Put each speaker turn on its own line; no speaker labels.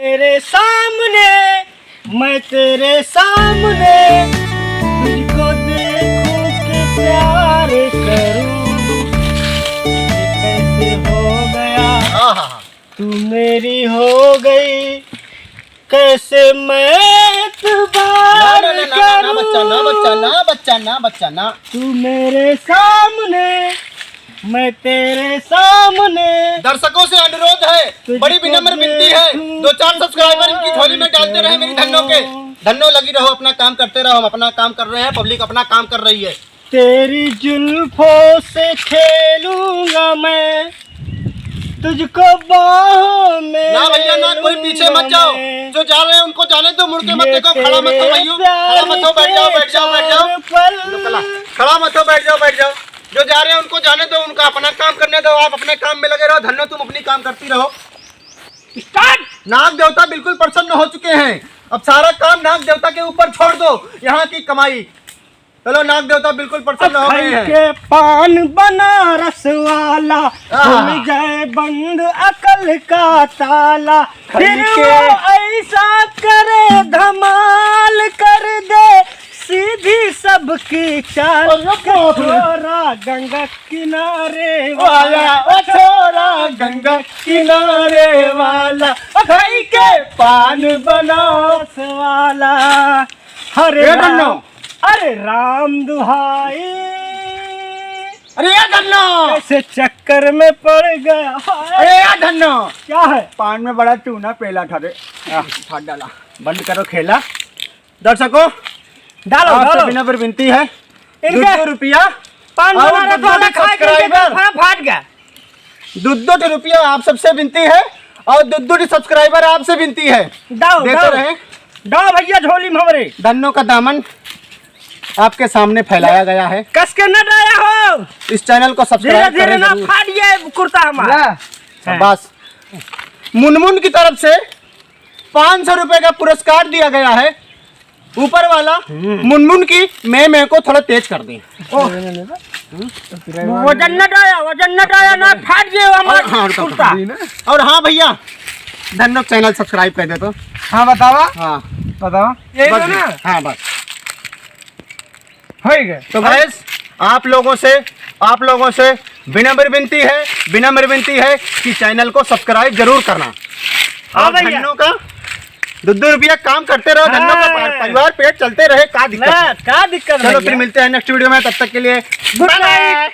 तेरे सामने मैं तेरे सामने तुझको देखूं कि प्यार करूं, कैसे हो गया तू मेरी हो गई, कैसे मैं इतबार करूं।
बच्चा ना
तू मेरे सामने मैं तेरे सामने।
दर्शकों से अनुरोध है, बड़ी विनम्र विनती है, 2-4 सब्सक्राइबर इनकी झोली में डालते रहे मेरी धन्नो के। धन्नो लगी रहो, अपना काम करते रहो। हम अपना काम कर रहे हैं, पब्लिक अपना काम कर रही है।
तेरी जुल्फों से खेलूंगा मैं, तुझको बाहों में
ना भैया ना, कोई पीछे मत जाओ, जो जा रहे हैं उनको जाने दो, मुड़ के मत देखो। खड़ा मत हो भैया, खड़ा मत हो, बैठ जाओ बैठ जाओ बैठ जाओ, खड़ा मत हो, बैठ जाओ बैठ जाओ। जो जा रहे हैं उनको जाने दो, उनका अपना काम करने दो, आप अपने काम में लगे रहो। धन्नो तुम अपनी काम करती रहो। स्टार्ट। नाग देवता बिल्कुल प्रसन्न हो चुके हैं, अब सारा काम नाग देवता के ऊपर छोड़ दो, यहाँ की कमाई। चलो, नाग देवता बिल्कुल प्रसन्न हो गए हैं।
के पान बनारस वाला खुल जाए बंद अकल का ताला, फिर वो ऐसा करे धमाल कर दे सीधी सबकी चाल। छोरा गंगा किनारे वाला, छोरा गंगा किनारे वाला, खाई के पान बनारस वाला। हरे राम, अरे राम दुहाई,
अरे यार धन्नो,
ऐसे चक्कर में पड़ गया।
अरे यार धन्नो,
क्या है?
पान में बड़ा चूना पेला था रे, फाड़ डाला। बंद करो खेला। दर्शकों,
डालो
आपसे विनम्र विनती है, 2 रुपया
पान बनारस वाला खा के फाट गया।
2 रुपया आप सबसे विनती है, और 2 सब्सक्राइबर आपसे विनती है। देते रहे।
डालो भैया झोली में हमारे।
धन्नो का दामन आपके सामने फैलाया गया है,
कस के न डाया हो।
इस चैनल को सब्सक्राइब
धीरे
करें
ना
जरूर।
फाड़िए कुर्ता हमारा।
बस मुनमुन की तरफ से 500 रुपए का पुरस्कार दिया गया है। ऊपर वाला मुनमुन की मैं को थोड़ा तेज कर दी।
वजन न डाया ना फाड़िए हमारा कुर्ता।
और हाँ भैया, धन्नो चैनल सब्सक्राइब कर दे तो।
हाँ बतावा,
हाँ
बतावा यही
बस
तो ना।
हाँ बस
हो गए।
तो गाइस, आप लोगों से विनम्र विनती है कि चैनल को सब्सक्राइब जरूर करना।
हाँ
और
भैया।
धन्नो का 2 रुपया काम करते रहो। धन्नो का परिवार पेट चलते रहे। का दिक्कत है?
क्या दिक्कत?
चलो फिर मिलते हैं नेक्स्ट वीडियो में, तब तक के लिए
गुड नाइट।